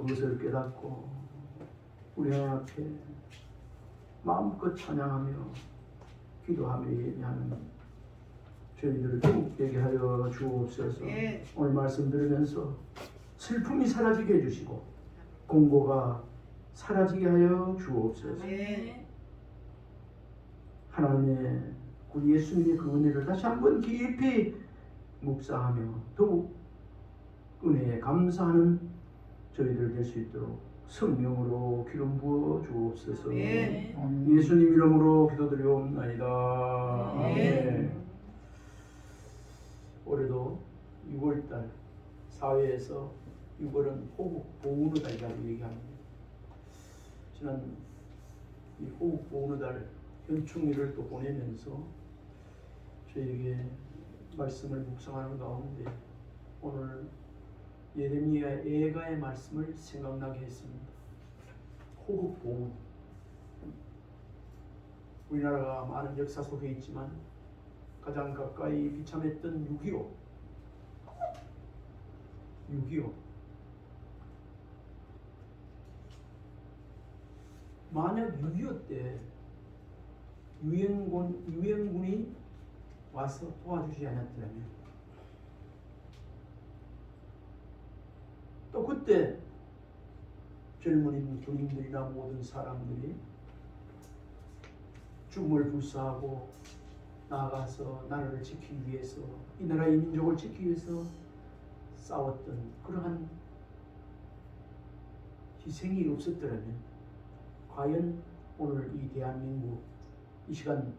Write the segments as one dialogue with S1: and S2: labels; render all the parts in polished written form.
S1: 그것을 깨닫고 우리 하나님 앞에 마음껏 찬양하며 기도하며 예배하는 저희들을 더욱 되게 하여 주옵소서. 오늘 말씀 들으면서 슬픔이 사라지게 해주시고 공고가 사라지게 하여 주옵소서. 하나님의 우리 예수님의 그 은혜를 다시 한번 깊이 묵상하며 더욱 은혜에 감사하는 저희들 될 수 있도록 성령으로 기름 부어 주옵소서. 예수님 이름으로 기도드리옵나이다. 아멘. 올해도 6월달 사회에서 6월은 호국 보훈의 달이라고 얘기합니다. 지난 이 호국 보훈의 달 현충일을 또 보내면서 저에게 말씀을 묵상하는 가운데 오늘 예레미야 예가의 말씀을 생각나게 했습니다. 호국 보훈. 우리나라가 많은 역사 속에 있지만 가장 가까이 비참했던 6.25. 만약 6.25 때 유엔군이 와서 도와주지 않았더라면 또 그때 젊은이 군인들이나 모든 사람들이 죽음을 불사하고 나아가서 나라를 지키기 위해서 이 나라의 민족을 지키기 위해서 싸웠던 그러한 희생이 없었더라면 과연 오늘 이 대한민국 이 시간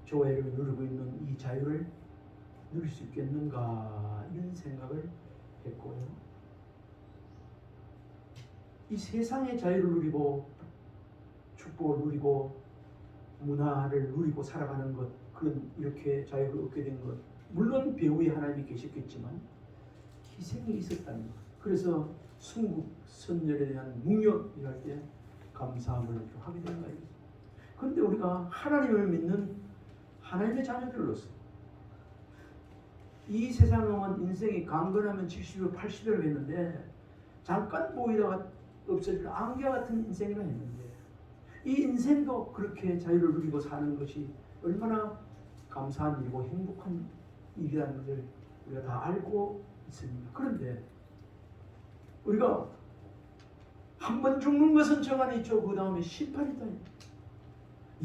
S1: 조회를 누리고 있는 이 자유를 누릴 수 있겠는가 이런 생각을 했고요. 이 세상의 자유를 누리고 축복을 누리고 문화를 누리고 살아가는 것, 그런 이렇게 자유를 얻게 된 것, 물론 배후에 하나님이 계셨겠지만 희생이 있었다는 것. 그래서 순국 선열에 대한 묵념이랄 때 감사함을 하게 되는 거예요. 그런데 우리가 하나님을 믿는 하나님의 자녀들로서 이 세상은 인생이 강건하면 70여 80여를 했는데 잠깐 보이다가 없어질 안개 같은 인생이라 했는데 이 인생도 그렇게 자유를 누리고 사는 것이 얼마나 감사한 일이고 행복한 일이라는 것을 우리가 다 알고 있습니다. 그런데 우리가 한 번 죽는 것은 정안에 있죠. 그 다음에 심판이 있다.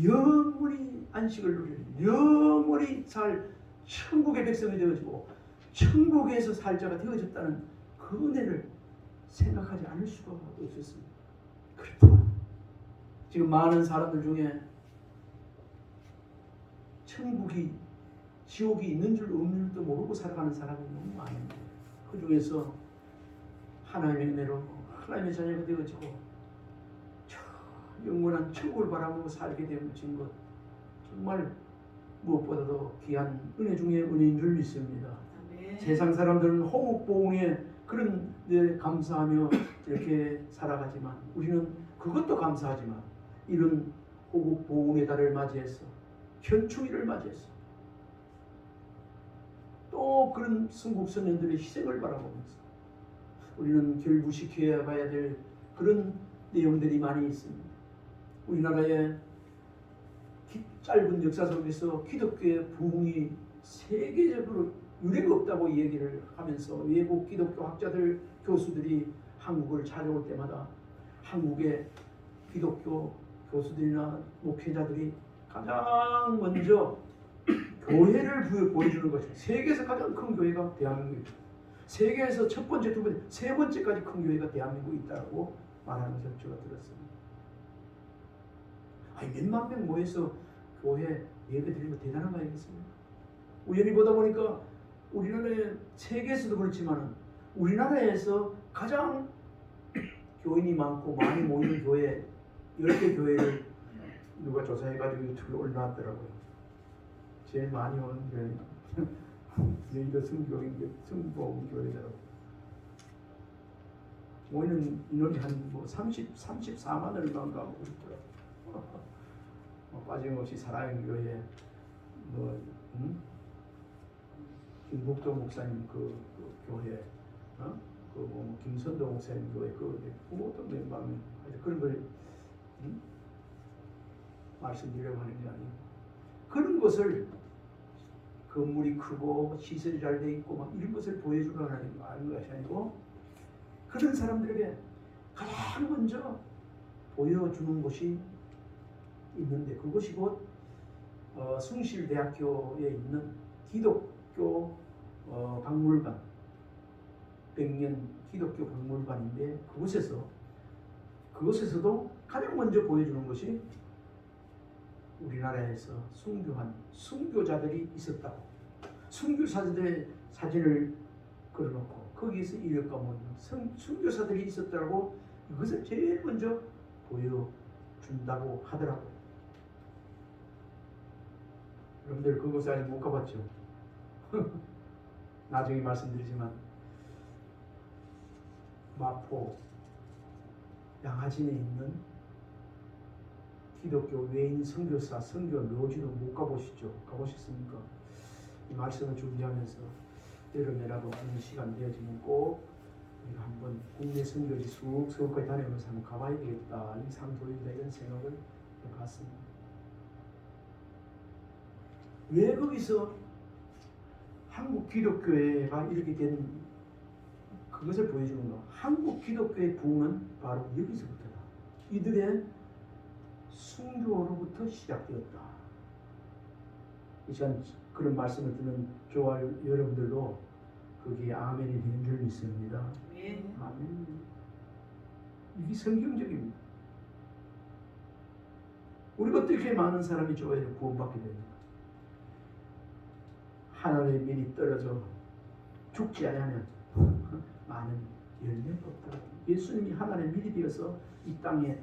S1: 영원히 안식을 누리는 영원히 살 천국의 백성이 되어지고 천국에서 살 자가 되어졌다는 그 은혜를 생각하지 않을 수가 없었습니다. 그렇다. 지금 많은 사람들 중에 천국이 지옥이 있는 줄 없는 줄도 모르고 살아가는 사람이 너무 많은데 그 중에서 하나님의 은혜로 하나님의 자녀가 되어지고 영원한 천국을 바라보고 살게 되는 것 정말 무엇보다도 귀한 은혜 중에 은혜인 줄 믿습니다. 세상 사람들은 호국보훈에 그런 데 감사하며 이렇게 살아가지만 우리는 그것도 감사하지만 이런 호국보훈의 달을 맞이해서 현충일을 맞이해서 또 그런 순국선연들의 희생을 바라보면서 우리는 결부시켜야 가야 될 그런 내용들이 많이 있습니다. 우리나라의 짧은 역사 속에서 기독교의 부흥이 세계적으로 유례가 없다고 얘기를 하면서 외국 기독교 학자들, 교수들이 한국을 찾아올 때마다 한국의 기독교 교수들이나 목회자들이 가장 먼저 교회를 보여주는 것이죠. 세계에서 가장 큰 교회가 대한민국입니다. 세계에서 첫 번째, 두 번째, 세 번째까지 큰 교회가 대한민국에 있다고 말하는 것을 제가 들었습니다. 아니 몇만 명 모여서 교회 예배 드리는 거 대단한 거 아니겠습니까? 우연히 보다 보니까 우리나라의 세계에서도 그렇지만 우리나라에서 가장 교인이 많고 많이 모이는 교회 10개 교회를 누가 조사해가지고 유튜브에 올려놨더라고요. 제일 많이 오는 교회는 여의도 성보험교회더라고요. 모이는 인원이 한 34만 얼마인가 하고 있더라고요. 빠짐없이 사랑의 교회 김복도 목사님 그 교회 뭐 김선동 목사님 교회 그것도 멤버면 그런 걸 말씀드리려고 하는 게 아니고 그런 것을 건물이 크고 시설이 잘 돼 있고 막 이런 것을 보여주려고 하는 것이 아니고 그런 사람들에게 가장 먼저 보여주는 곳이 있는데 그것이 곧 숭실대학교에 있는 기독교 박물관 100년 기독교 박물관인데 그곳에서도 가장 먼저 보여주는 것이 우리나라에서 순교한 순교자들이 있었다고 순교사들의 사진을 걸어놓고 거기에서 이력과 모임 순교사들이 있었다고 이것을 제일 먼저 보여준다고 하더라고요. 여러분들 그곳에 아직 못 가봤죠? 나중에 말씀드리지만 마포 양화진에 있는 기독교 외인 선교사 선교 묘지도 못 가보시죠? 가보셨습니까? 이 말씀을 준비하면서 여름에라도 하는 시간 되어지면 꼭 우리가 한번 국내 선교지 쑥 서울까지 다니면서 한번 가봐야 되겠다 이 상도입니다 이런 생각을 해봤습니다. 왜 거기서 한국 기독교회가 이렇게 된 그것을 보여주는가? 한국 기독교의 부흥은 바로 여기서부터다. 이들의 순교로부터 시작되었다. 이 시간 그런 말씀을 듣는 저와 여러분들도 거기에 아멘이 되는 줄 믿습니다. 아멘. 이게 성경적입니다. 우리가 어떻게 많은 사람이 교회에 구원받게 됩니까? 하늘의 밀이 떨어져 죽지 않으면 많은 열매가 없다. 예수님이 하나님의 밀이 되어서 이 땅에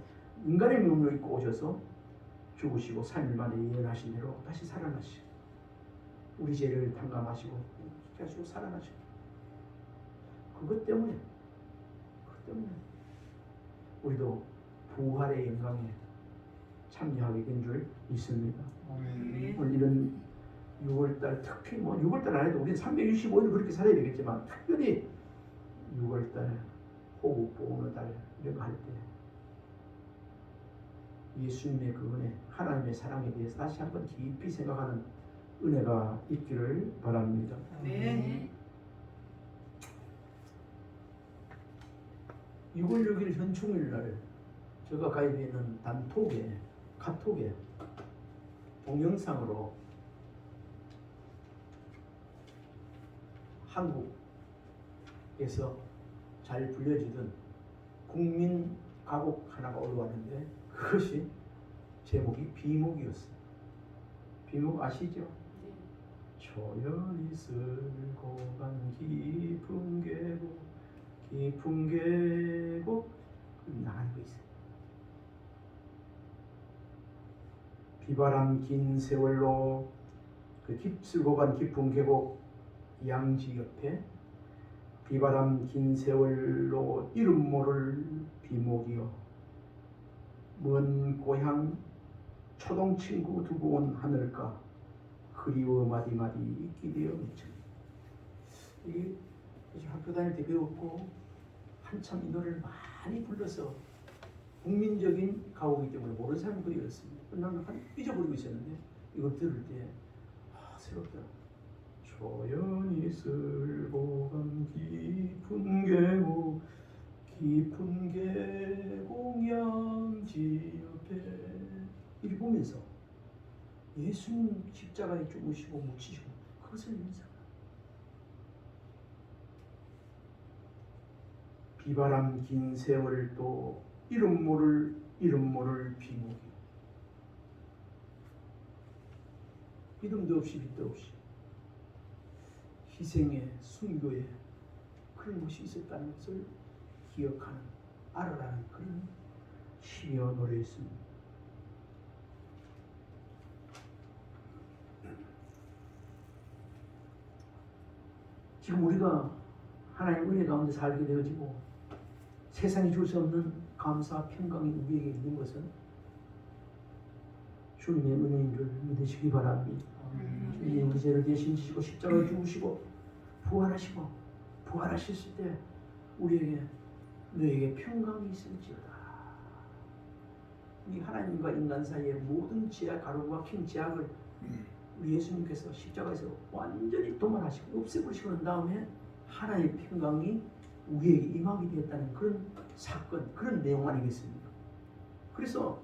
S1: 인간의 몸으로 입고 오셔서 죽으시고 3일 만에 예언하신 대로 다시 살아나시고 우리 죄를 탕감하시고 하시고 살아나시고 그것 때문에 우리도 부활의 영광에 참여하게 된 줄 믿습니다. 오늘 이런 6월달 특히 6월달 안에도 우리는 365일 그렇게 살아야 되겠지만 특별히 6월달 호흡 보호의 달 이런 거 할 때 예수님의 그 은혜 하나님의 사랑에 대해서 다시 한번 깊이 생각하는 은혜가 있기를 바랍니다.
S2: 네.
S1: 6월 6일 현충일 날 제가 가입해 있는 카톡에 동영상으로 한국에서 잘 불려지던 국민 가곡 하나가 올라왔는데 그것이 제목이 비목이었어요. 비목 아시죠?
S2: 네.
S1: 초연히 쓸고 간 깊은 계곡 나가는 거 있어요. 비바람 긴 세월로 그 쓸고 간 깊은 계곡 양지 옆에 비바람 긴 세월로 이름 모를 비목이여 먼 고향 초동 친구 두고 온 하늘가 그리워 마디마디 있기 되어 미쳐. 이게 학교 다닐 때 배웠고 한참 이 노래를 많이 불러서 국민적인 가곡이기 때문에 모르는 사람은 그리 그렇습니다. 나는 잊어버리고 있었는데 이걸 들을 때 새롭더라. 초연히 쓸고 간 깊은 계곡 양지 옆에 이를 보면서 예수님 십자가에 죽으시고 묻히시고 그것을 인사. 비바람 긴 세월 또 이름 모를 비목이 이름도 없이 빛도 없이 희생의 순교의 그런 것이 있었다는 것을 기억하는 알아라는 그런 시여 노래였습니다. 지금 우리가 하나님의 은혜 가운데 살게 되어지고 세상이 줄 수 없는 감사 평강이 우리에게 있는 것은 주님의 은혜인 줄 믿으시기 바랍니다. 주님이 우리 죄를 대신 지시고 십자가에 죽으시고 부활하셨을 때 우리에게 너에게 평강이 있을지어다. 이 하나님과 인간 사이의 모든 죄악, 가로고 막힌 죄악을 우리 예수님께서 십자가에서 완전히 도말하시고 없애버리시고 난 다음에 하나님의 평강이 우리에게 임하게 되었다는 그런 사건, 그런 내용 아니겠습니까? 그래서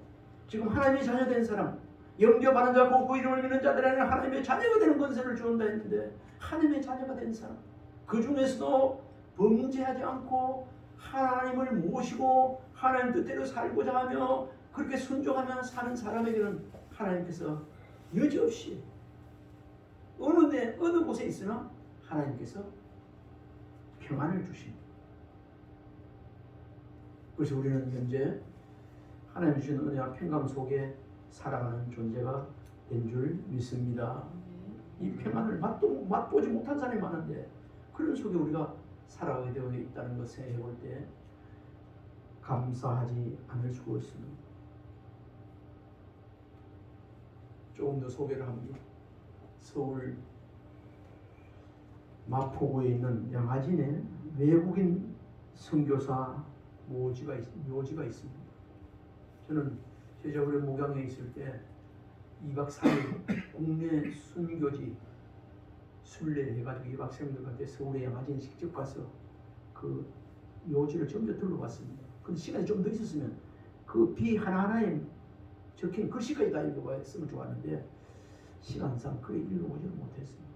S1: 지금 하나님의 자녀된 사람, 영접하는 자, 그 이름을 믿는 자들에게는 하나님의 자녀가 되는 권세를 주었다 했는데, 하나님의 자녀가 된 사람, 그 중에서도 범죄하지 않고 하나님을 모시고 하나님 뜻대로 살고자 하며 그렇게 순종하며 사는 사람에게는 하나님께서 여지없이 어느 곳에 있으나 하나님께서 평안을 주십니다. 그래서 우리는 현재 하나님 주신 은혜와 평강 속에 살아가는 존재가 된 줄 믿습니다. 이 평안을 맛보지 못한 사람이 많은데 그런 속에 우리가 살아가게 되어 있다는 것을 해볼 때 감사하지 않을 수가 없습니다. 조금 더 소개를 합니다. 서울 마포구에 있는 양아진에 외국인 선교사 묘지가 있습니다. 저는 제자우리 목양에 있을 때 2박 3일 국내 순교지 순례를 해가지고 2박 3일 갈 때 서울에 양아진 직접 가서 그 묘지를 전부 둘러봤습니다. 근데 시간이 좀 더 있었으면 그 비 하나하나에 적힌 글씨까지 다 읽어봤으면 좋았는데 시간상 그래 읽어보지를 못했습니다.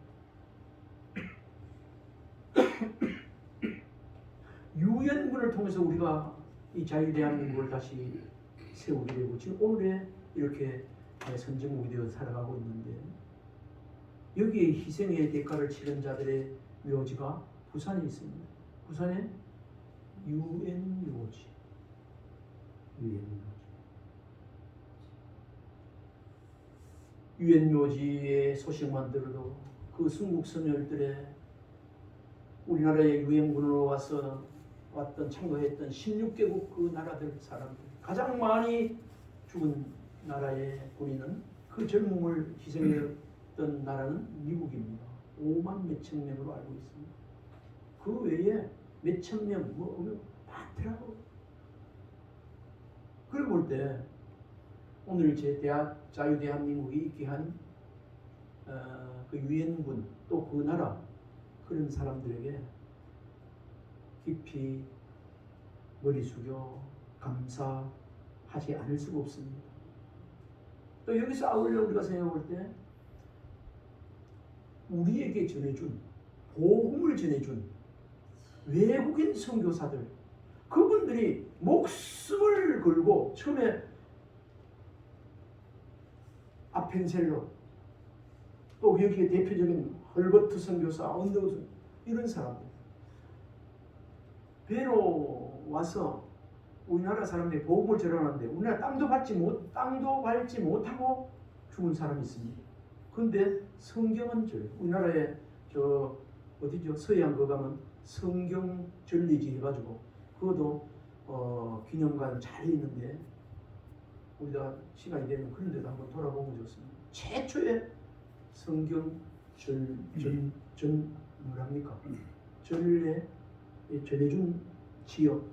S1: 유엔군을 통해서 우리가 이 자유대한민국을 다시 세우게 되고 지금 오늘에 이렇게 선진국이 되어 살아가고 있는데 여기에 희생의 대가를 치른 자들의 묘지가 부산에 있습니다. 부산에 유엔 묘지. 유엔 묘지의 소식만 들어도 그 순국 선열들의 우리나라의 유엔군으로 왔던 참가했던 16개국 그 나라들 사람들 가장 많이 죽은 나라의 군인은 그 젊음을 희생했던 나라는 미국입니다. 5만 몇천 명으로 알고 있습니다. 그 외에 몇천 명 많더라고요. 그걸 볼 때 오늘 제 자유대한민국이 있게 한 그 유엔군 또 그 나라 그런 사람들에게 깊이 머리 숙여 감사하지 않을 수가 없습니다. 또 여기서 아울러 우리가 생각해 볼 때 우리에게 전해준 복음을 전해준 외국인 선교사들 그분들이 목숨을 걸고 처음에 아펜셀로 또 여기에 대표적인 헐버트 선교사, 언더우슨 이런 사람들 배로 와서 우리나라 사람들이 복음을 전하는데 우리나라 땅도 밟지 못하고 죽은 사람이 있습니다. 그런데 성경은 우리나라에 어디죠? 서해안 거 가면 성경 전리지 해가지고 그것도 기념관 잘 있는데 우리가 시간이 되면 그런 데도 한번 돌아보면 좋습니다. 최초의 성경 전해준 지역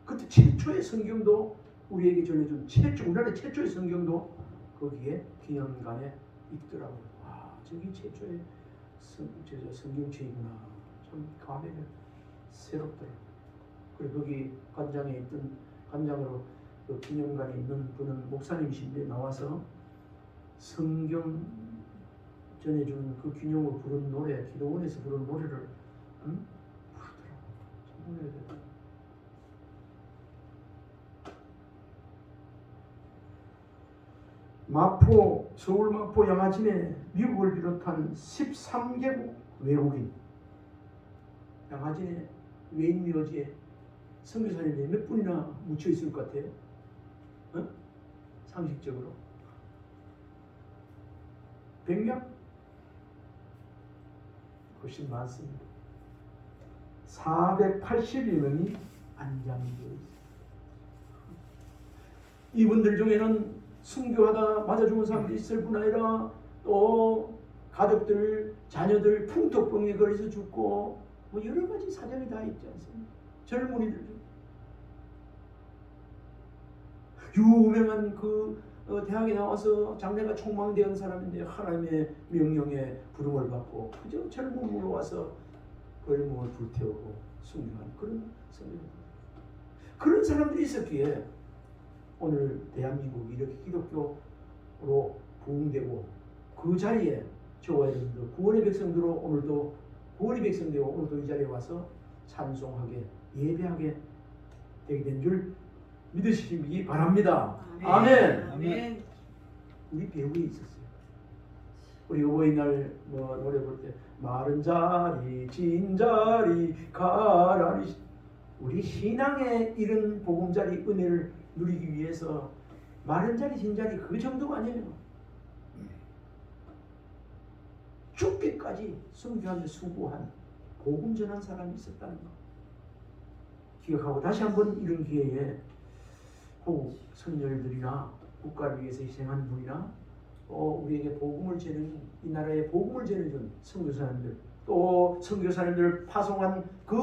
S1: 그때 최초의 성경도 우리에게 전해준 우리나라 최초의 성경도 거기에 기념관에 있더라고요. 와 저기 최초의 성경책이구나. 참 감회가 새롭더라고요. 그리고 거기 관장으로 그 기념관에 있는 분은 목사님이신데 나와서 성경 전해준 그 기념을 부른 노래, 기도원에서 부른 노래를 부르더라고요. 서울 마포 양아진에 미국을 비롯한 13개국 외국인 양아진의 외인 묘지에 선교사님이 몇 분이나 묻혀 있을 것 같아요? 상식적으로 100명? 훨씬 많습니다. 482명이 안장되어 있습니다. 이분들 중에는 순교하다 맞아 죽은 사람도 있을 뿐 아니라 또 가족들, 자녀들 풍토병에 걸려서 죽고 뭐 여러 가지 사정이 다 있지 않습니까? 젊은이들 유명한 대학에 나와서 장래가 촉망되는 사람인데 하나님의 명령에 부름을 받고 그저 젊음으로 와서 벌목을 불태우고 숭배하는 그런 성경. 그런 사람들이 있었기에 오늘 대한민국이 이렇게 기독교로 부흥되고 그 자리에 저와 여러분들 구원의 백성들로 오늘도 구원의 백성되고 오늘도 이 자리에 와서 찬송하게 예배하게 되게 된 줄 믿으시기 바랍니다. 아멘.
S2: 아멘.
S1: 우리 배우에 있었어요. 우리 어버이날 노래 볼 때 마른 자리 진 자리 가라리 우리 신앙의 이런 보금자리 은혜를 누리기 위해서 마른 자리 진 자리 그 정도가 아니에요. 죽기까지 선교하는데 수고한 복음 전한 사람이 있었다는 거 기억하고 다시 한번 이런 기회에 호국 선열들이나 국가를 위해서 희생한 분이나 우리에게 복음을 전하는 이 나라에 복음을 전해준 선교사님들 또 선교사님들을 파송한 그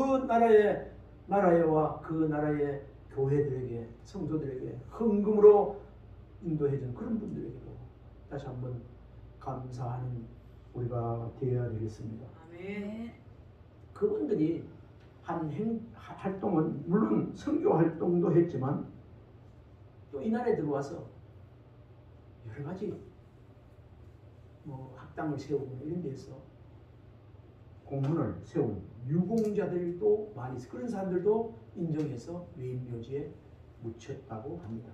S1: 나라에와 그 나라의 교회들에게 성도들에게 헌금으로 인도해준 그런 분들에게도 다시 한번 감사하는 우리가 되어야 되겠습니다.
S2: 아멘.
S1: 그분들이 한 활동은 물론 선교 활동도 했지만 또 이 나라에 들어와서 여러 가지 학당을 세우고 이런 데서 공헌을 세운 유공자들도 많이 있어. 그런 사람들도 인정해서 외인묘지에 묻혔다고 합니다.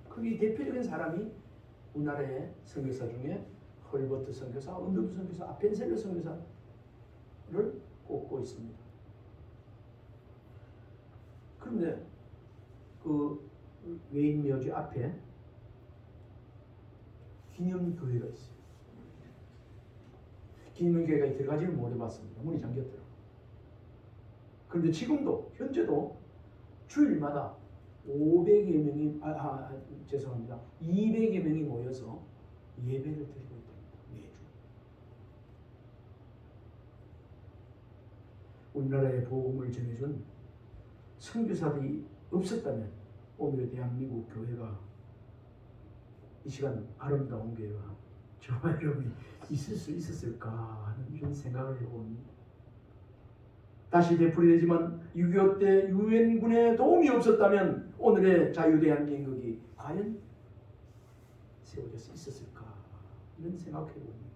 S1: 거기 대표적인 사람이 우리나라의 선교사 중에 헐버트 선교사, 언더드 선교사, 아펜셀러 선교사를 꼽고 있습니다. 그런데 그 외인묘지 앞에 기념교회가 있어요. 기념교회가 들어가지를 못해봤습니다. 문이 잠겼더라고요. 그런데 지금도 현재도 주일마다 500여 명이 죄송합니다. 200여 명이 모여서 예배를 드리고 있답니다. 매주. 우리나라의 복음을 전해준 선교사들이 없었다면 오늘의 대한민국 교회가 이 시간 아름다운 교회가 저와 여러분이 있을 수 있었을까 하는 이런 생각을 해봅니다. 다시 되풀이되지만 6.25 때 유엔군의 도움이 없었다면 오늘의 자유대한민국이 과연 세워질 수 있었을까 이런 생각해봅니다.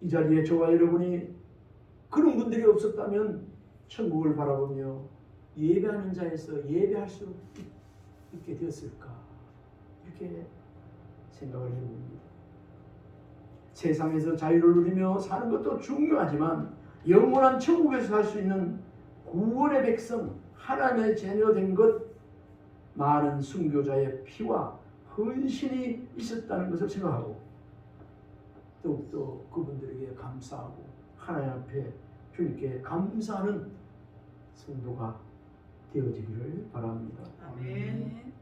S1: 이 자리에 저와 여러분이 그런 분들이 없었다면 천국을 바라보며 예배하는 자에서 예배할 수 있게 되었을까 이렇게 생각을 해봅니다. 세상에서 자유를 누리며 사는 것도 중요하지만 영원한 천국에서 살 수 있는 구원의 백성 하나님의 자녀된 것 많은 순교자의 피와 헌신이 있었다는 것을 생각하고 더욱더 그분들에게 감사하고 하나님 앞에 주님께 감사하는 성도가 되어지기를 바랍니다.
S2: 아멘.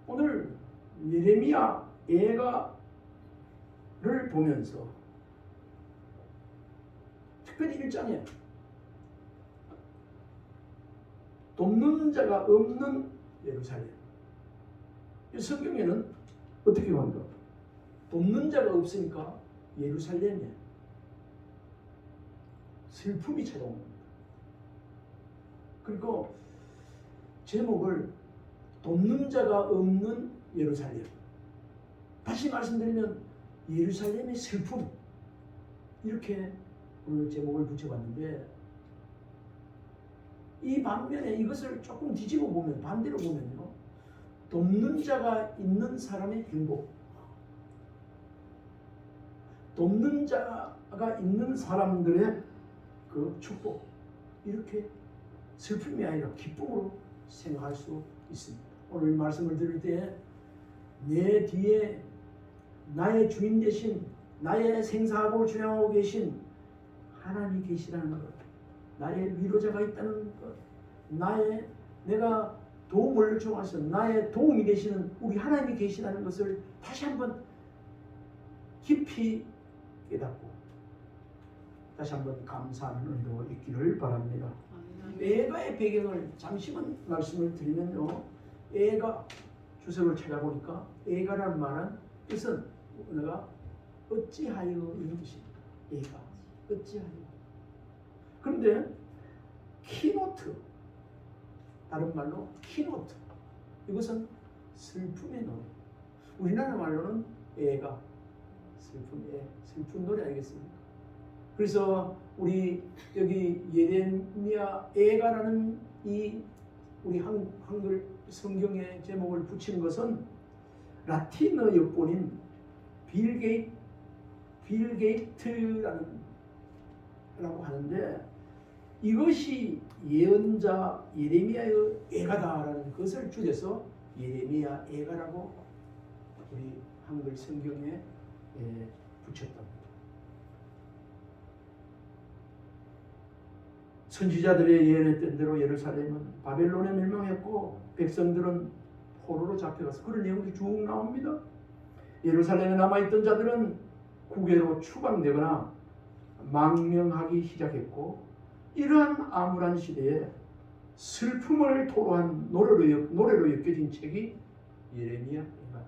S1: 오늘 예레미야 예가를 보면서 특별히 1장에 돕는 자가 없는 예루살렘. 이 성경에는 어떻게 합니까? 돕는 자가 없으니까 예루살렘에 슬픔이 찾아옵니다. 그리고 제목을 돕는 자가 없는 예루살렘. 다시 말씀드리면 예루살렘의 슬픔 이렇게 오늘 제목을 붙여봤는데 이 반면에 이것을 조금 뒤집어 보면 반대로 보면요 돕는 자가 있는 사람의 행복 돕는 자가 있는 사람들의 그 축복 이렇게 슬픔이 아니라 기쁨으로 생각할 수 있습니다. 오늘 말씀을 들을 때 내 뒤에 나의 주인 되신 나의 생사학을 주장하고 계신 하나님이 계시다는 것 나의 위로자가 있다는 것 내가 도움을 요청해서 나의 도움이 되시는 우리 하나님이 계시다는 것을 다시 한번 깊이 깨닫고 다시 한번 감사하는 은혜로 있기를 바랍니다. 애가의 배경을 잠시만 말씀을 드리면요, 애가 주석을 찾아보니까 애가라는 말은 뜻은 내가 어찌하여 이런 뜻입니다. 애가 어찌하여. 그런데 키노트, 다른 말로 키노트, 이것은 슬픔의 노래. 우리나라 말로는 애가 슬픈 노래 아니겠습니까? 그래서 우리 여기 예레미야 애가라는 이 우리 한글 성경의 제목을 붙인 것은 라틴어 역본인 빌게이트라고 하는데, 이것이 예언자 예레미야의 애가다라는 것을 줄여서 예레미야 애가라고 우리 한글 성경에 붙였답니다. 선지자들의 예언했던 대로 예루살렘은 바벨론에 멸망했고 백성들은 포로로 잡혀가서 그런 내용들이 쭉 나옵니다. 예루살렘에 남아있던 자들은 국외로 추방되거나 망명하기 시작했고, 이러한 암울한 시대에 슬픔을 토로한 노래로 엮여진 책이 예레미야입니다.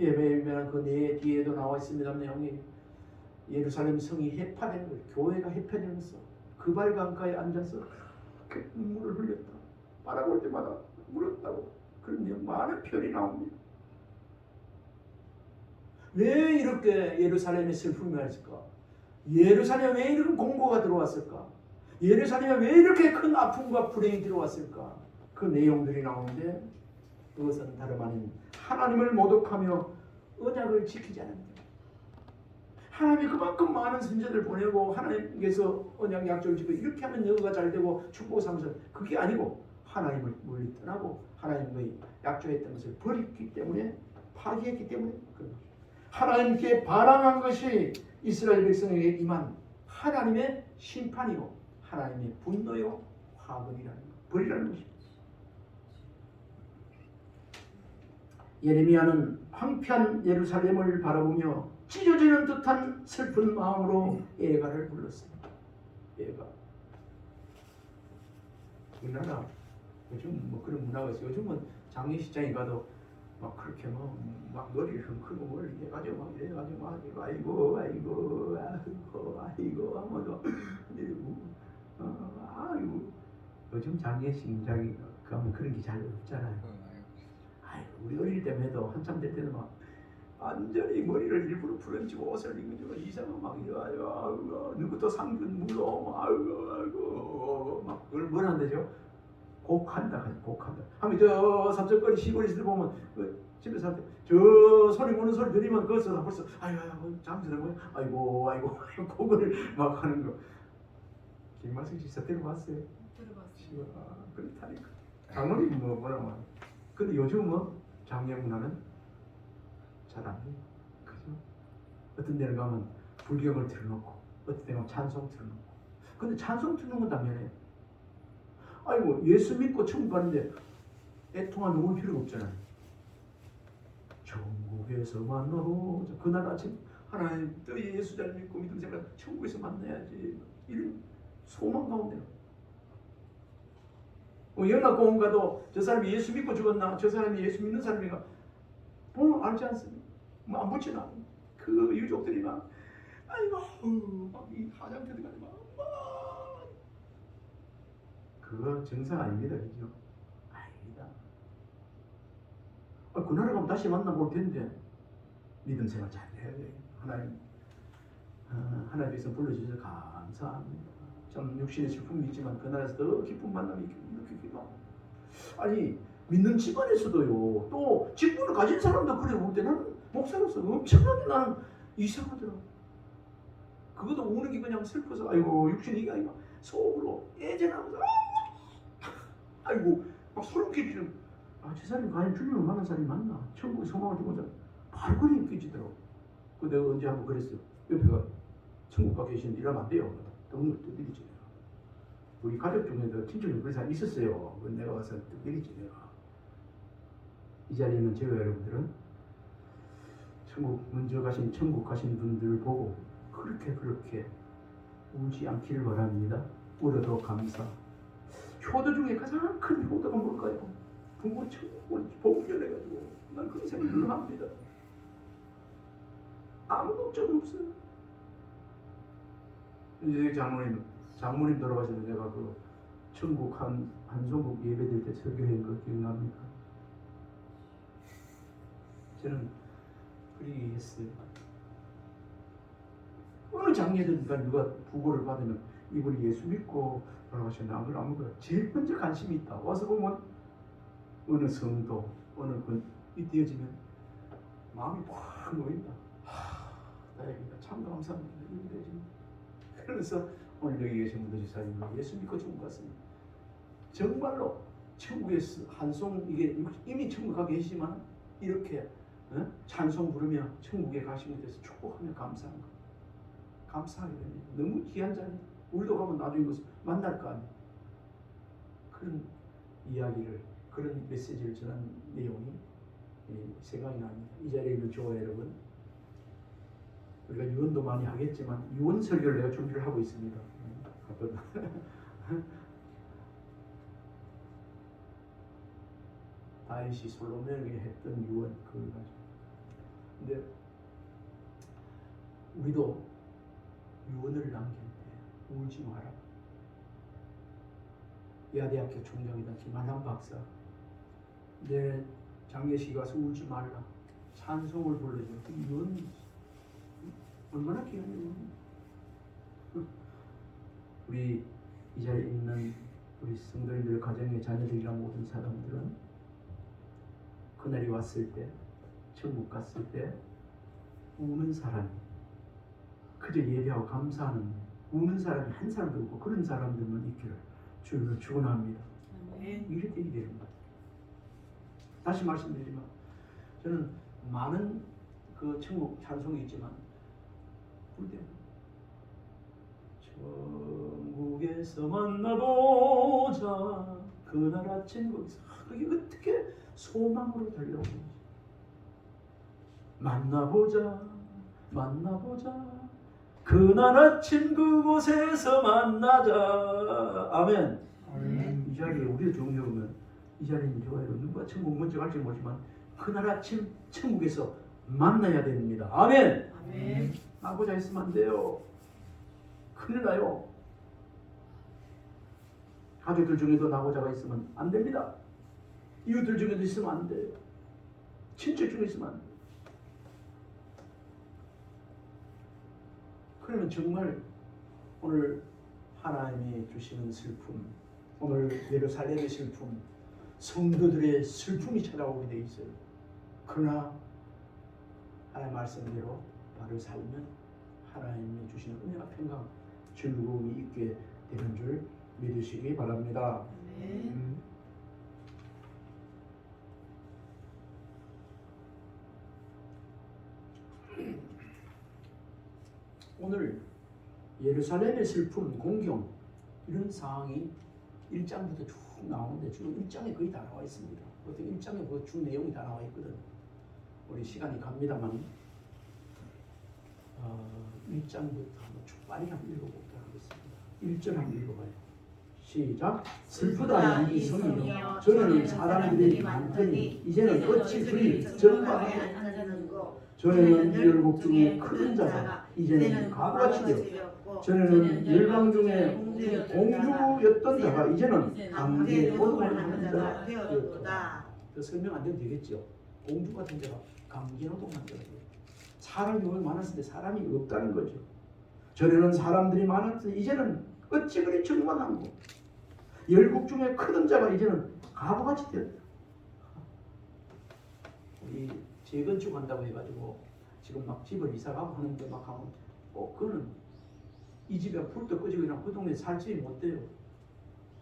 S1: 예레미야는 그 뒤에도 나와 있습니다. 내용이 예루살렘 성이 해파되는 거예요. 교회가 해파되면서 그 발 강가에 앉아서 눈물을 흘렸다. 바라볼 때마다 울었다고, 그런 내용 많은 표현이 나옵니다. 왜 이렇게 예루살렘에 슬픔이 왔을까? 예루살렘에 왜 이런 공고가 들어왔을까? 예루살렘에 왜 이렇게 큰 아픔과 불행이 들어왔을까? 그 내용들이 나오는데, 그것은 다름 아닌 하나님을 모독하며 언약을 지키지 않는 것. 하나님이 그만큼 많은 선지자들 보내고 하나님께서 언약 약속을 지키고 이렇게 하면 너가 잘 되고 축복을 삼으셔, 그게 아니고 하나님을 멀리 떠나고 하나님의 약속했던 것을 버렸기 때문에, 파기했기 때문에, 하나님께 반항한 것이 이스라엘 백성에게 임한 하나님의 심판이요 하나님의 분노요 화근이라는 것, 벌이라는 것입니다. 예레미야는 황폐한 예루살렘을 바라보며 찢어지는 듯한 슬픈 마음으로 애가를 불렀습니다. 애가. 우리나라 요즘 뭐 그런 문화가 있어요. 요즘은 장례식장에 가도 막 그렇게 막 머리를 흔들고 뭘 해가지고 막 이래가지고 막 아이고 하면서 아이고, 요즘 장례식장에 가면 그런 게 잘 없잖아요. 우리 어릴 때에도 한참 될 때는 막 완전히 머리를 일부러 풀어지고 옷을 입고 이상한 막 이래가지고 누구도 상준 물어 아이고 막 그걸 뭘 한다죠? 곡한다. 하면 저 삽적거리 시골에서 보면 집에서 할 때 저 소리 무는 소리 들리면 거기서 벌써 아이고 잠시라고요. 아이고 곡을 막 하는 거. 김만식 씨 들어봤어요? 들어봤어요. 그렇다니까. 장로님 뭐라고 하는. 근데 요즘은 장례 문화는 잘 안 해요. 그죠? 어떤 데를 가면 불경을 틀어놓고, 어떤 데는 찬송 틀어놓고. 근데 찬송 틀는 건 당연해요. 아이고, 예수 믿고 천국 가는데 애통한 누울 필요가 없잖아요. 천국에서 만나고, 그날 아침 하나님 또 예수 잘 믿고 믿음 생각 천국에서 만나야지, 이런 소망 가운데. 연락공원 가도 저 사람이 예수 믿고 죽었나, 저 사람이 예수 믿는 사람인가 보면 알지 않습니까? 뭐 안 붙이나 그 유족들이 막 아이고 막 이 화장터 들어가서 막 그거 정상 아닙니다, 그죠? 아닙니다. 그 나라 가면 다시 만나볼 텐데 믿음 생활 잘 해야 돼. 하나님께서 불러주셔서 감사합니다. 참 육신의 슬픔이 있지만 그 나라에서 더 기쁜 만남이 느끼기도 하고. 아니 믿는 집안에서도요, 또 직분을 가진 사람도 그래 볼 때 나는 목사로서 엄청나게 나는 이상하더라. 그것도 우는 게 그냥 슬퍼서 아이고 육신이 이게 아니고 속으로 애전하면서 아이고 막 소름 끼치는, 저 사람이 과연 주님을 만난 사람이 맞나? 천국에 소망을 두고자 발걸음이 끼치더라고. 그 내가 언제 한번 그랬어. 옆에가 천국 가 계시는데 이러면 안 돼요. 등을 두드리지. 우리 가족 중에도 친척이 그런 사람이 있었어요. 내가 와서 두드리지 내가. 이 자리에 있는 제가 여러분들은 천국 먼저 가신 천국 가신 분들을 보고 그렇게 울지 않기를 바랍니다. 울어도 감사. 효도 중에 가장 큰 효도가 뭘까요? 부모 천국을 복전해가지고 난 그런 생각을 합니다. 아무 걱정 없어요. 이제 장모님 돌아가셔서 내가 그 천국 한송국 예배드릴 때 설교한 거 기억납니까? 저는 그렇게 했어요. 어느 장례든가 누가 부고를 받으면 이분이 예수 믿고 돌아가셨나 아무거나 제일 먼저 관심이 있다. 와서 보면 어느 성도 어느 이 되어지면 마음이 팍 놓인다. 다행이다. 참 감사합니다. 그래서 오늘 여기 계신 분들 지사님 예수 믿고 천국 갔습니다. 정말로 천국에서 한송 이게 이미 천국 가 계시지만 이렇게 찬송 부르며 천국에 가신 것에 대해서 축복하며 감사한 거. 감사하게 됩니다. 너무 귀한 자리. 우리도 가면 나중에 무슨 만날 거 아니에요. 그런 이야기를 그런 메시지를 전한 내용이 생각이 납니다. 이 자리에 있는 교회 여러분, 우리가 유언도 많이 하겠지만 유언 설교를 내가 준비를 하고 있습니다. 다윗이 솔로몬에게 했던 유언 그걸 가지고. 근데 우리도 유언을 남길 때 울지 마라. 야대학교 총장이던 김한남 박사, 내 장례식에 와서 울지 말라. 찬송을 불러줘. 그 유언이 얼마나 귀한 유언. 우리 이 자리에 있는 우리 성도님들 가정의 자녀들이랑 모든 사람들은 그날이 왔을 때, 천국 갔을 때 우는 사람이 그저 예배하고 감사하는 우는 사람이 한 사람도 없고 그런 사람들만 있기를 주님을 축원합니다. 이렇게 되는 것 같아요. 다시 말씀드리지만 저는 많은 그 천국 찬송이 있지만 부를 때 천국에서 만나보자 그날 아침 거기서 그게 어떻게 소망으로 달려오는지 만나보자 그날 아침 그곳에서 만나자. 아멘. 이 자리에 우리가 중요하면 이 자리에 있는 교회로 누가 천국 먼저 갈지 모르지만 그날 아침 천국에서 만나야 됩니다. 아멘. 나고자 있으면 안 돼요. 큰일 나요. 가족들 중에도 나고자가 있으면 안 됩니다. 이웃들 중에도 있으면 안 돼요. 친척 중에 있으면 안 돼요. 그러면 정말 오늘 하나님이 주시는 슬픔, 오늘 예루살렘의 슬픔, 성도들의 슬픔이 찾아오게 돼 있어요. 그러나 하나님 말씀대로 바로 살면 하나님이 주시는 은혜와 평강, 즐거움이 있게 되는 줄 믿으시기 바랍니다. 오늘 예루살렘의 슬픔, 공경 이런 상황이 1장부터 쭉 나오는데 지금 1장에 거의 다 나와 있습니다. 어떻게 1장에 그 주 내용이 다 나와 있거든. 우리 시간이 갑니다만 1장부터 한번 쭉 빨리 한번 읽어볼까 하겠습니다. 1절 한번 읽어봐요. 시작. 슬프다 이 성이여 전에는 사람들이 많더니 이제는 어찌 그리 적하고 전에는 열국 중에 큰 자가 이제는 가부같이 되었고 전에는 열방 중에 공주였던 자가 이제는 강제에 노동하는 자가 되었도다. 그 설명 안 되면 되겠죠. 공주 같은 자가 강제 노동하는 자가 돼요. 사람이 너무 많았을 때 사람이 없다는 거죠. 전에는 사람들이 많았을 때 이제는 어찌 그리 적막한고 열국 중에 큰 자가 이제는 가부같이 되었다. 우리 재건축한다고 해가지고 지금 막 집을 이사가고 하는데 막 하면 그거는 이 집에 불도 꺼지고 그냥 그 동네 살지 못돼요.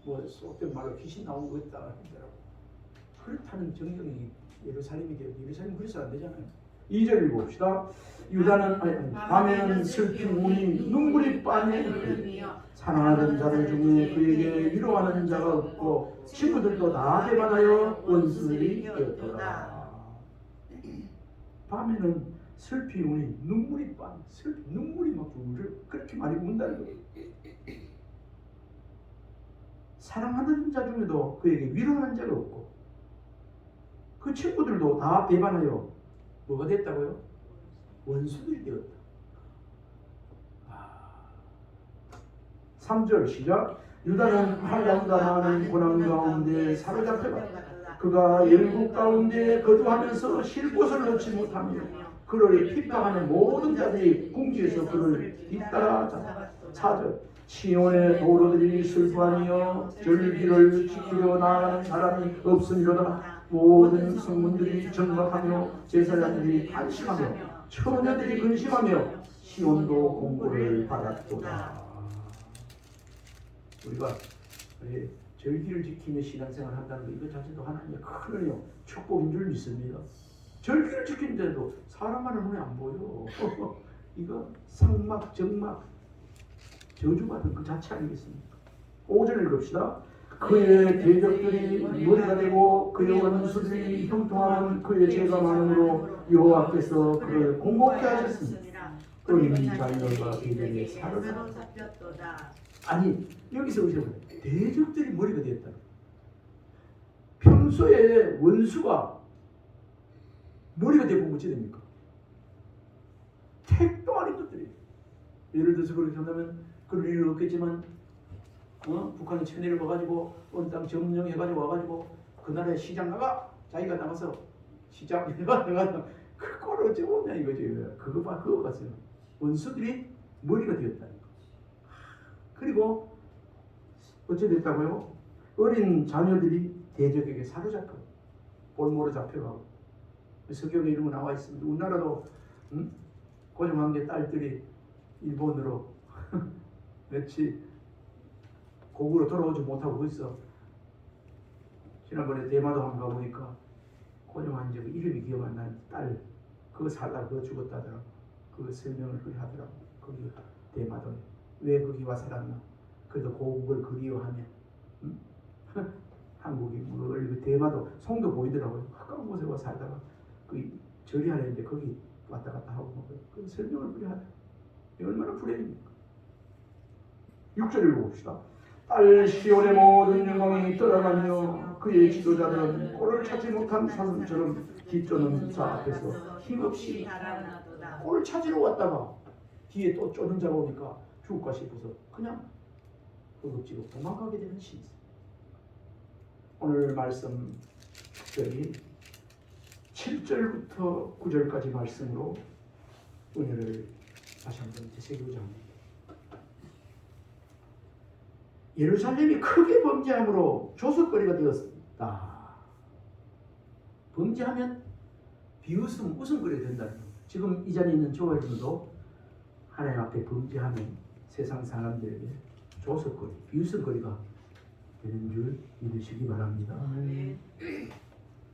S1: 뭐 속된 말로 귀신 나온 거 있다 하더라고. 그렇다는 정경이 예루살렘이 되어 예루살렘 그래서 안 되잖아요. 2절 읽어봅시다. 유다는 밤에는 슬픈 운이 눈물이 빠네 사랑하는 자들 중에 그에게 위로하는 자가 없고 친구들도 다 배반하여 원수들이 되었더라. 밤에는 슬피 우니 눈물이 슬피 눈물이 막 줄줄 그렇게 많이 운다는 거예요. 사랑하는 자 중에도 그에게 위로하는 자가 없고 그 친구들도 다 배반하여 뭐가 됐다고요? 원수들이 되었다. 3절 시작. 유다는 환난과 많은 고난 가운데 사로잡혀가 그가 열국 가운데 거주하면서 쉴 곳을 놓지 못하며 그를 핍박하는 모든 자들이 궁지에서 그를 뒤따라 4절 시온의 도로들이 슬퍼하며 절기를 지키려 나가는 사람이 없으리로다. 모든 성문들이 정박하며 제사장들이 안심하며 처녀들이 근심하며 시온도 공고를 받았도다. 우리가 절기를 지키며 신앙생활을 한다는 거 이거 자체도 하나님의 큰 은혜요 축복인 줄 믿습니다. 절기를 지키는데도 사람만은 눈에 안 보여. 이거 상막 정막 저주받은 그 자체 아니겠습니까? 5절 읽읍시다. 그의 대적들이 머리가 되고 그의 원수들이 형통하는 그의 죄가 많으므로 여호와께서 그를 공복케 하셨습니다. 어린 자녀가 그에게 사로잡혔도다. 아니 여기서 보세요. 대적들이 머리가 되었다. 평소에 원수가 머리가 되고 어찌 됩니까? 택도 아닌 것들이. 예를 들어서 그렇게 한다면 그럴 일은 없겠지만 북한이 천혜를 봐가지고 어느 땅 점령해가지고 와가지고 그 나라에 시장 나가 자기가 나가서 시장 나가서 그걸 어찌 보냐 이거지. 그거 봤어요. 원수들이 머리가 되었다니까. 그리고 어찌 됐다고요? 어린 자녀들이 대적에게 사로잡혀 볼모로 잡혀가고 성경에 이런 거 나와 있습니다. 우리나라도 고종한개 딸들이 일본으로 며칠 고국으로 돌아오지 못하고 있어. 지난번에 대마도 한번 가보니까 고종한 적 이름이 기억 안 나는 딸 그거 살다가 그거 죽었다 하더라고. 그거 설명을 그리 하더라고. 거기 대마도에 왜 거기 와 살았나? 그래도 고국을 그리워하며 한국이 뭐 대마도 송도 보이더라고요. 가까운 곳에 와 살다가 그 절이 하나 있는데 거기 왔다 갔다 하고 뭐 그 설명을 그리 하더라고. 얼마나 불행입니까? 6절 읽어봅시다. 딸 시온의 모든 영광이 떠나가며 그의 지도자들은 꼴을 찾지 못한 사슴처럼 뒤쫓는 자 앞에서 힘없이 꼴을 찾으러 왔다가 뒤에 또 쫓는 자가 오니까 죽을까 싶어서 그냥 허겁지겁 도망가게 되는 신세. 오늘 말씀 특별히 7절부터 9절까지 말씀으로 은혜를 다시 한번 되새기고자 합니다. 예루살렘이 크게 범죄함으로 조석거리가 되었다. 범죄하면 웃음거리가 된다는 거예요. 지금 이 자리에 있는 저와 여러분도 하나님 앞에 범죄하면 세상 사람들에게 조석거리, 비웃음거리가 되는 줄 믿으시기 바랍니다.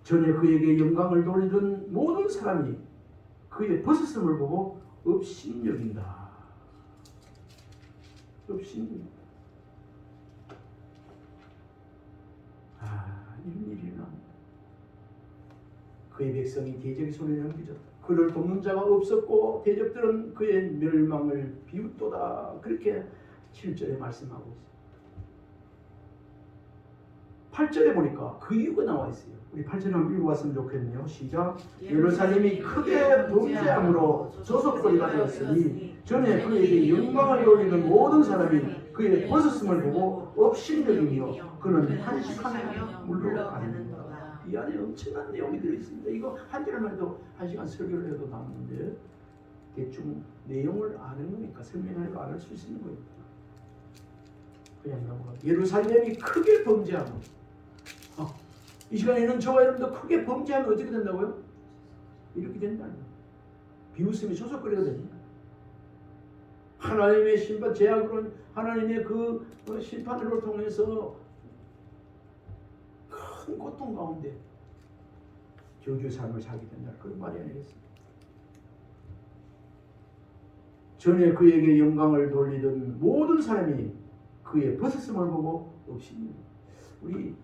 S1: 전에 그에게 영광을 돌리던 모든 사람이 그의 벗었음을 보고 업신여긴다. 업신여긴다. 이런 일이 일어납니다. 그의 백성이 대적의 손에 넘겨졌다. 그를 돕는 자가 없었고 대적들은 그의 멸망을 비웃도다. 그렇게 7절에 말씀하고 있습니다. 8절에 보니까 그 이유가 나와 있어요. 우리 8절 한번 읽어봤으면 좋겠네요. 시작. 예루살렘이 크게 범죄함으로 조석거리가 되었으니 전에 그에게 영광을 돌리는 모든 사람이 그의 벗었음을 보고 업신여기며 그는 한식하며 물러가는 거다. 이 안에 엄청난 내용이 들어있습니다. 이거 한 절만 해도 1시간 설교를 해도 남는데 대충 내용을 아는 거니까 설명하니까 안 할 수 있는 거예요. 그냥 넘어가. 예루살렘이 크게 범죄함으로 이 시간에는 저와 여러분도 크게 범죄하면 어떻게 된다고요? 이렇게 된다는 거예요. 비웃음이 조석거리가 됩니다. 하나님의 심판, 제약으로 하나님의 그 심판으로 통해서 큰 고통 가운데 저주의 삶을 살게 된다. 그런 말이 아니겠습니까? 전에 그에게 영광을 돌리던 모든 사람이 그의 벗었음을 보고 업신여김. 우리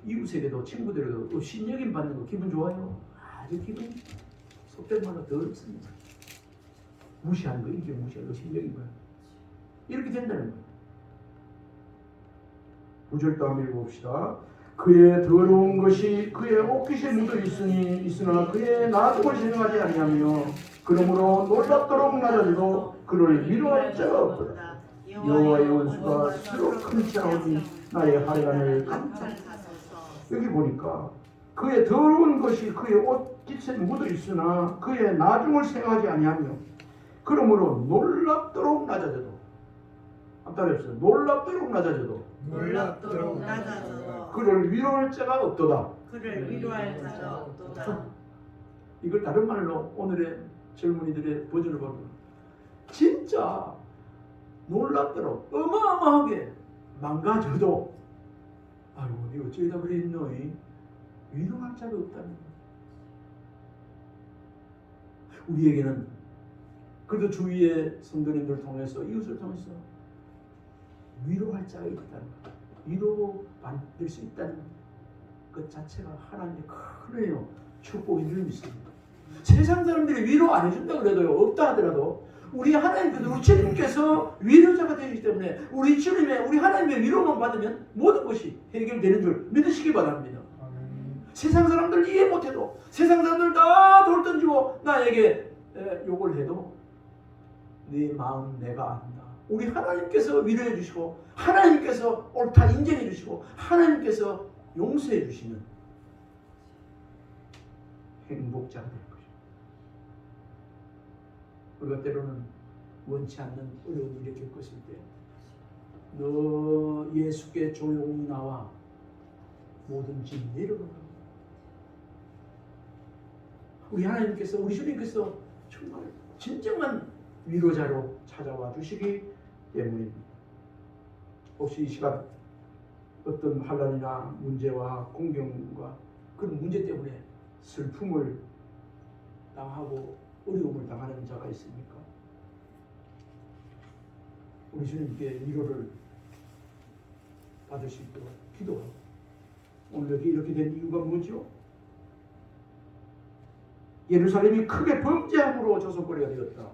S1: 이웃에게도 친구들에게도 업신여김 받는 거 기분 좋아요? 아주 기분 속된 말로 더럽습니다. 무시하는 거, 인격 무시하는 거 심적인 거야. 이렇게 된다는 거야. 9절도 한번 읽어봅시다. 그의 더러운 것이 그의 옷깃에 묻어 있으나 그의 나중을 생각하지 아니하며 그러므로 놀랍도록 낮아져도 그를 위로할 자가 없도다. 여호와의 원수가 수로 큰 자오니 나의 하란을 감찰하소서. 여기 보니까 그의 더러운 것이 그의 옷깃에 묻어 있으나 그의 나중을 생각하지 아니하며 그러므로 놀랍도록 낮아져도 앞다리에서 놀랍도록 낮아져도 그를 위로할 자가 없도다. 이걸 다른 말로 오늘의 젊은이들의 버전을 보면 진짜 놀랍도록 어마어마하게 망가져도 아이고 니 어쩌다 그랬노? 위로할 자가 없다는 거야. 우리에게는 그래도 주위의 성도님들을 통해서 이웃을 통해서 위로할 자가 있다는 것, 위로 받을 수 있다는 것 자체가 하나님의 큰 은혜요 축복인 줄 믿습니다. 세상 사람들이 위로 안 해준다 그래도요, 없다 하더라도 우리 하나님께서 우리 주님께서 위로자가 되기 때문에 우리 주님의 우리 하나님의 위로만 받으면 모든 것이 해결되는 줄 믿으시기 바랍니다. 세상 사람들 이해 못해도 세상 사람들 다 돌 던지고 나에게 욕을 해도 네 마음 내가 안다. 우리 하나님께서 위로해 주시고 하나님께서 옳다 인정해 주시고 하나님께서 용서해 주시는 행복자가 될 것입니다. 우리가 때로는 원치 않는 어려운 일을 겪었을 때 너 예수께 조용히 나와 모든 짐 내려놓으라. 우리 하나님께서 우리 주님께서 정말 진정한 위로자로 찾아와 주시기 때문입니다. 혹시 이 시간 어떤 환난이나 문제와 공경과 그런 문제 때문에 슬픔을 당하고 어려움을 당하는 자가 있습니까? 우리 주님께 위로를 받을 수 있도록 기도하고 오늘 여기 이렇게 된 이유가 뭐죠? 예루살렘이 크게 범죄함으로 조선거리가 되었다.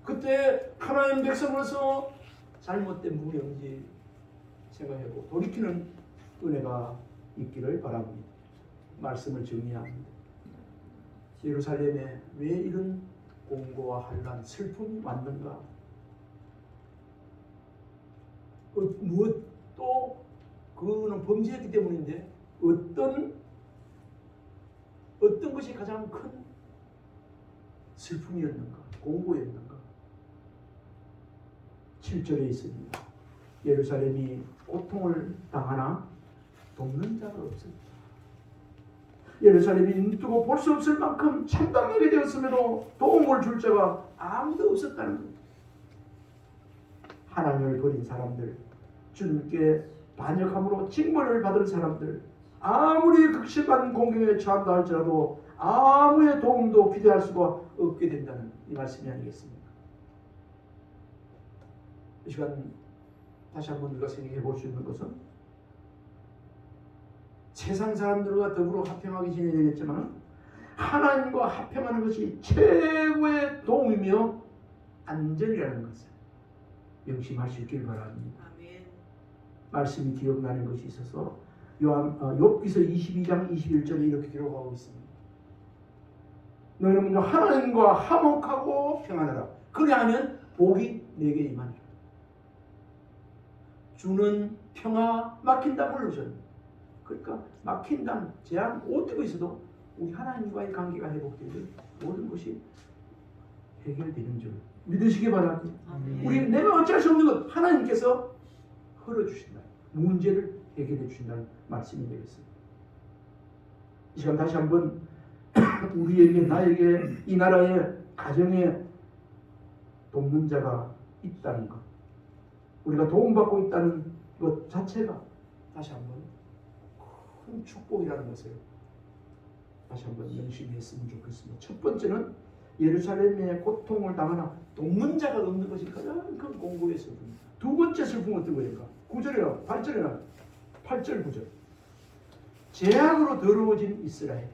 S1: 그때 하나님 백성으로서 잘못된 무명지 생각하고 돌이키는 은혜가 있기를 바랍니다. 말씀을 정리합니다. 예루살렘에 왜 이런 공고와 환난, 슬픔이 왔는가? 무엇 또 그거는 범죄했기 때문인데 어떤 것이 가장 큰 슬픔이었는가? 공고였는가? 7절에 있습니다. 예루살렘이 고통을 당하나 돕는 자가 없었다. 예루살렘이 눈뜨고 볼 수 없을 만큼 참담하게 되었음에도 도움을 줄 자가 아무도 없었다는 것. 하나님을 버린 사람들, 주님께 반역함으로 징벌을 받은 사람들, 아무리 극심한 공경에 처한다 할지라도 아무의 도움도 기대할 수가 없게 된다는 이 말씀이 아니겠습니까? 이 시간 다시 한번 우리가 생각해 볼 수 있는 것은 세상 사람들과 더불어 화평하게 지내야 되겠지만 하나님과 화평하는 것이 최고의 도움이며 안전이라는 것을 명심하시길 바랍니다. 아멘. 말씀이 기억나는 것이 있어서 욥기서 22장 21절에 이렇게 기록하고 있습니다. 너희는 먼저 하나님과 화목하고 평안하라. 그리하면 복이 내게 임하리라. 주는 평화 막힌 담을 주셨습니다. 그러니까 막힌 담, 재앙, 어디고 있어도 우리 하나님과의 관계가 회복되면 모든 것이 해결되는 줄 믿으시기 바랍니다. 우리 내가 어쩔 수 없는 것 하나님께서 흘러주신다. 문제를 해결해 주신다는 말씀이 되겠습니다. 이 시간 다시 한번 우리에게 나에게 이 나라의 가정에 돕는 자가 있다는 것, 우리가 도움받고 있다는 것 자체가 다시 한번 큰 축복이라는 것을 다시 한번 명심했으면 좋겠습니다. 첫 번째는 예루살렘의 고통을 당하나 돕는 자가 없는 것이 가장 큰 공고의 슬픔입니다. 두 번째 슬픔은 어떤 거니까? 9절이나 8절이나 8절 9절. 죄악으로 더러워진 이스라엘.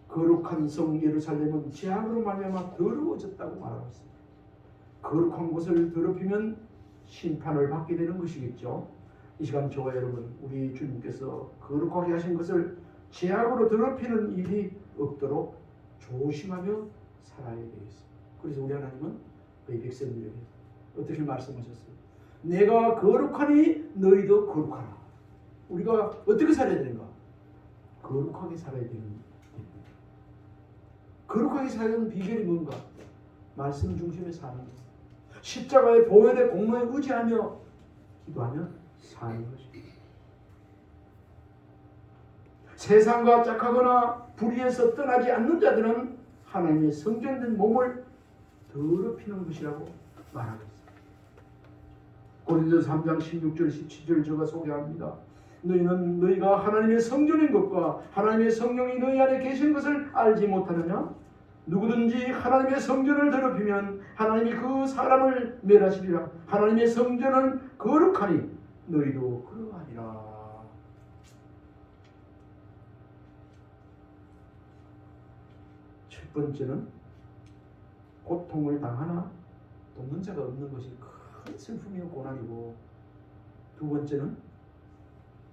S1: 거룩한 성 예루살렘은 죄악으로 말미암아 더러워졌다고 말하고 있습니다. 거룩한 곳을 더럽히면 심판을 받게 되는 것이겠죠. 이 시간 저와 여러분, 우리 주님께서 거룩하게 하신 것을 죄악으로 더럽히는 일이 없도록 조심하며 살아야 되겠습니다. 그래서 우리 하나님은 그의 백성들에게 어떻게 말씀하셨어요? 내가 거룩하니 너희도 거룩하라. 우리가 어떻게 살아야 되는가? 거룩하게 살아야 되는 겁니다. 거룩하게 살아가는 비결이 뭔가? 말씀 중심에 사는 것. 십자가의 보혈의 공로에 의지하며 기도하며 사는 것입니다. 세상과 짝하거나 불의에서 떠나지 않는 자들은 하나님의 성전된 몸을 더럽히는 것이라고 말하고 있습니다. 고린도서 3장 16절 17절 제가 소개합니다. 너희는 너희가 하나님의 성전인 것과 하나님의 성령이 너희 안에 계신 것을 알지 못하느냐? 누구든지 하나님의 성전을 더럽히면 하나님이 그 사람을 멸하시리라. 하나님의 성전은 거룩하니 너희도 그러하니라. 첫 번째는 고통을 당하나 돕는 자가 없는 것이 큰 슬픔이요 고난이고, 두 번째는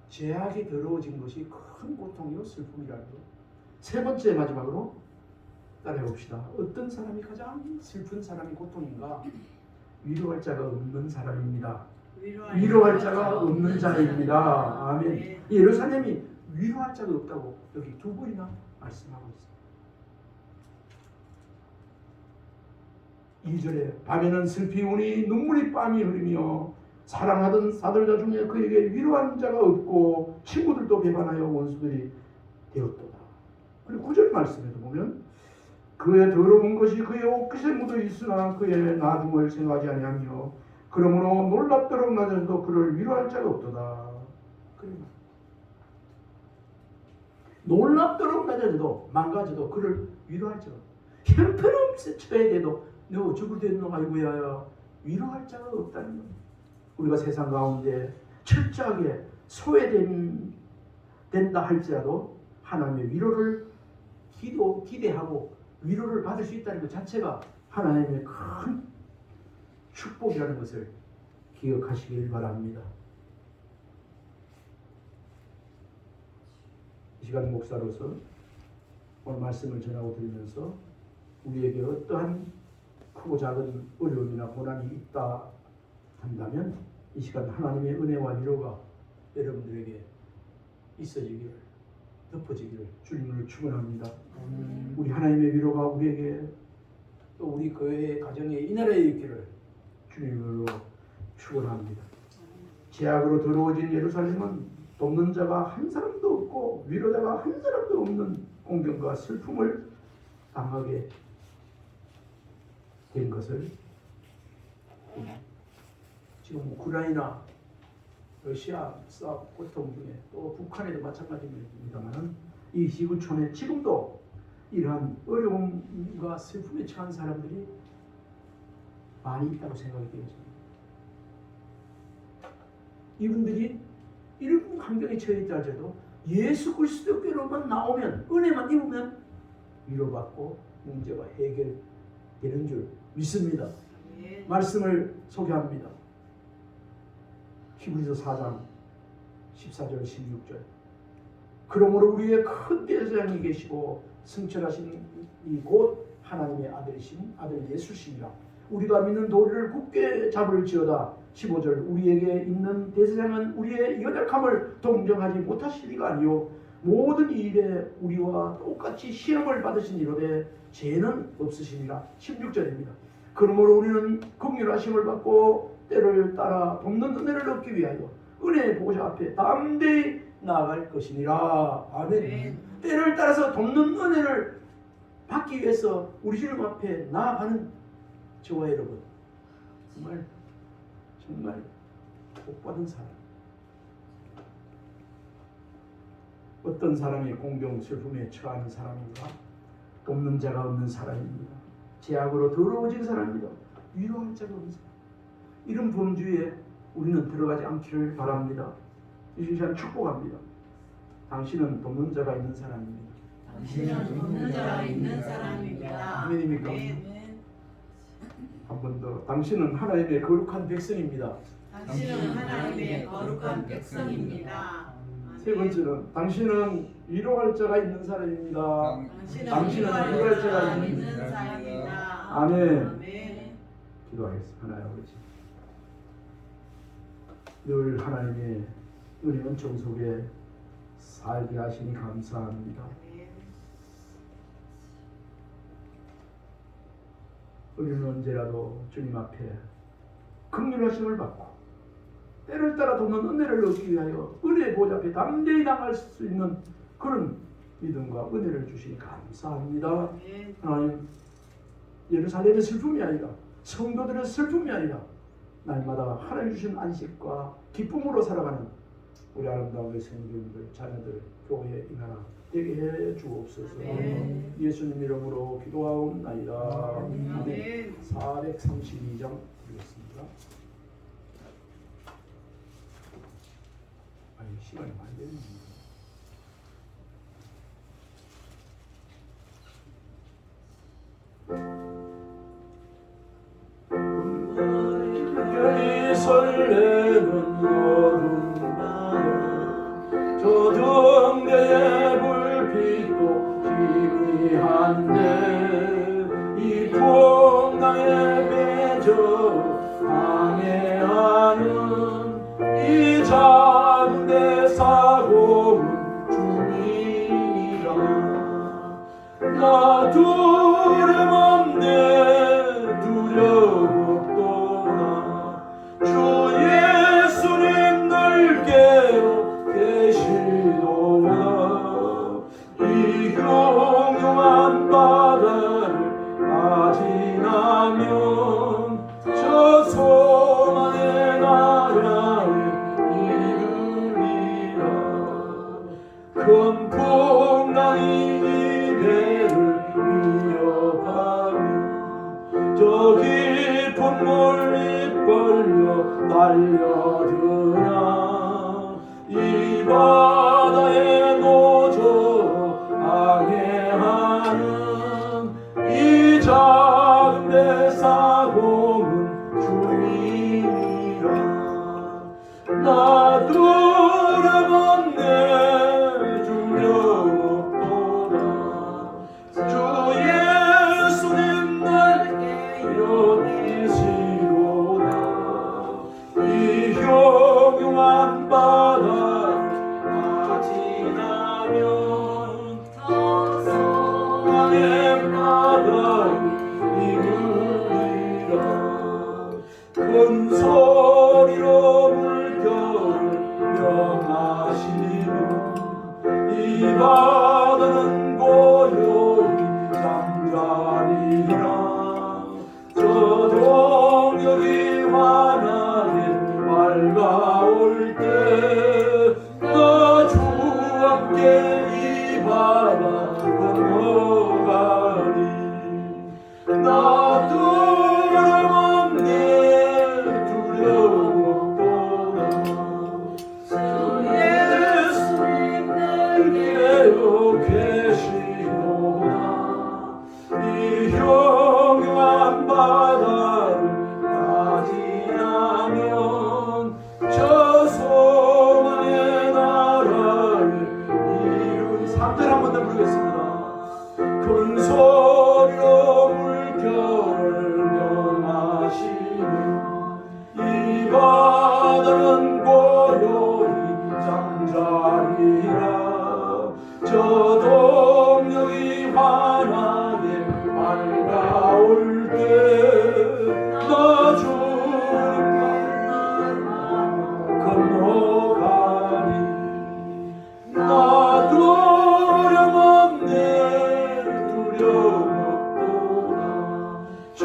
S1: 죄악이 더러워진 것이 큰 고통이요 슬픔이라고. 세 번째 마지막으로 따라해 봅시다. 어떤 사람이 가장 슬픈 사람이 고통인가? 위로할 자가 없는 사람입니다. 위로할 자가 없는 자입니다. 아멘. 예루살렘이 위로할 자가 없다고 여기 두 번이나 말씀하고 있습니다. 2절에 밤에는 슬피 우니 눈물이 땀이 흐르며 사랑하던 사들자 중에 그에게 위로한 자가 없고 친구들도 배반하여 원수들이 되었도다. 그리고 9절 말씀에도 보면 그의 더러운 것이 그의 옷깃에 묻어 있으나 그의 나중을 생각하지 아니하며 그러므로 놀랍도록 낮아도 그를 위로할 자가 없도다. 놀랍도록 낮아져도 망가져도 그를 위로할 자가 없다. 형편없이 처해 돼도 너 죽을 때는 아이고야 위로할 자가 없다는 겁니다. 우리가 세상 가운데 철저하게 소외된다 할지라도 하나님의 위로를 기대하고 위로를 받을 수 있다는 것 자체가 하나님의 큰 축복이라는 것을 기억하시길 바랍니다. 이 시간 목사로서 오늘 말씀을 전하고 드리면서 우리에게 어떠한 크고 작은 어려움이나 고난이 있다 한다면 이 시간 하나님의 은혜와 위로가 여러분들에게 있어지기를, 덮어지기를 주님을 축원합니다. 우리 하나님의 위로가 우리에게 또 우리 교회의 가정에 이 나라에 있기를 주님으로 축원합니다. 죄악으로 더러워진 예루살렘은 돕는 자가 한 사람도 없고 위로자가 한 사람도 없는 공경과 슬픔을 당하게 된 것을 지금 우크라이나, 러시아 싸움 고통 중에 또 북한에도 마찬가지입니다만 이 지구촌에 지금도 이러한 어려움과 슬픔에 처한 사람들이 많이 있다고 생각이 되었습니다. 이분들이 이런 환경에 처해 있다 하더라도 예수 그리스도께로만 나오면, 은혜만 입으면 위로받고 문제가 해결되는 줄 믿습니다. 말씀을 소개합니다. 히브리서 4장 14절 16절. 그러므로 우리의 큰 대제사장이 계시고 승천하신 이 곧 하나님의 아들이신 아들 예수시니라. 우리가 믿는 도리를 굳게 잡을지어다. 15절. 우리에게 있는 대제사장은 우리의 연약함을 동정하지 못하실 리가 아니요 모든 일에 우리와 똑같이 시험을 받으시니로되 죄는 없으시니라. 16절입니다. 그러므로 우리는 긍휼하심을 받고 때를 따라 돕는 은혜를 얻기 위하여 은혜의 보좌 앞에 담대히 나아갈 것이니라. 아멘. 때를 따라서 돕는 은혜를 받기 위해서 우리 주님 앞에 나아가는 저와 여러분, 정말 복받은 사람. 어떤 사람이 공경 슬픔에 처하는 사람인가? 돕는 자가 없는 사람입니다. 죄악으로 더러워진 사람입니다. 위로할 자가 없는 사람. 이런 범주에 우리는 들어가지 않기를 바랍니다. 이 시간 축복합니다. 당신은 돕는 자가 있는 사람입니다.
S2: 당신은 돕는 자가 있는 사람입니다.
S1: 아멘입니까?
S2: 아멘.
S1: 한 번 더. 당신은 하나님의 거룩한 백성입니다.
S2: 당신은 하나님의 거룩한 백성입니다.
S1: 세 번째는 당신은 위로할 자가 있는 사람입니다.
S2: 당신은 위로할 자가 있는 사람입니다.
S1: 아멘.
S2: 아멘.
S1: 기도하겠습니다. 하나님 아버지, 늘 하나님의 은혜 은총 속에 살게 하시니 감사합니다. 우리는 언제라도 주님 앞에 긍휼하심을 받고 때를 따라 돕는 은혜를 얻기 위하여 은혜의 보좌 앞에 담대히 나갈 수 있는 그런 믿음과 은혜를 주시니 감사합니다. 하나님, 예루살렘의 슬픔이 아니라 성도들의 슬픔이 아니라 날마다 하나님 주신 안식과 기쁨으로 살아가는 우리 아름다운 성도님들, 자녀들, 교회의 인하나 되게 해 주옵소서. 예수님 이름으로 기도하옵나이다. 아멘. 432장 드리겠습니다. 아니, 시간이 많이 되는데. 특별히 설레는 어두운 밤, 저 등대의 불빛도 희미한데 이 풍랑에 배져 방해하는 이 작은 내 사고는 주님이라. 나 두려움 없네, 두려움 없도다. 주 예수님 늘 깨어 계시도다. 이 흉흉한 바다를 다 지나면 저 소망의 나라에 이르리라. 큰 풍랑이 이 배를 위협하며 저 깊은 물이 벌려 달려드나 이 바다에 노저 항해하는 이 작은 배 사공은 주님이라. 나 두려움 없네, 두려움 없도다. 주 예수님 날 깨어 계시도다. 이 흉흉한 바다를 다 지나면 저 소망의 바다를 이루리라. 큰 소리로 물결을 명하시는 이 바다는 고요히 잠자리라. 저 동역이 환하게 밝아올 때 나 주와 함께 이 바다 건너가리. 나 두려움 없네, 두려움 없도다. 주 예수님 날 깨어 계시도다. 이 흉흉한 바다를 다 지나면 저 소망의 나라를 이룬. 3절 한 번 더 부르겠습니다. 큰 소리로 물결을 명하시는 이 바다는 고요히 잠자리라. 저 동역이 환하게 밝아올 때 나 주님과 건너가리. 나 두려움 없네, 두려움 없도다. 주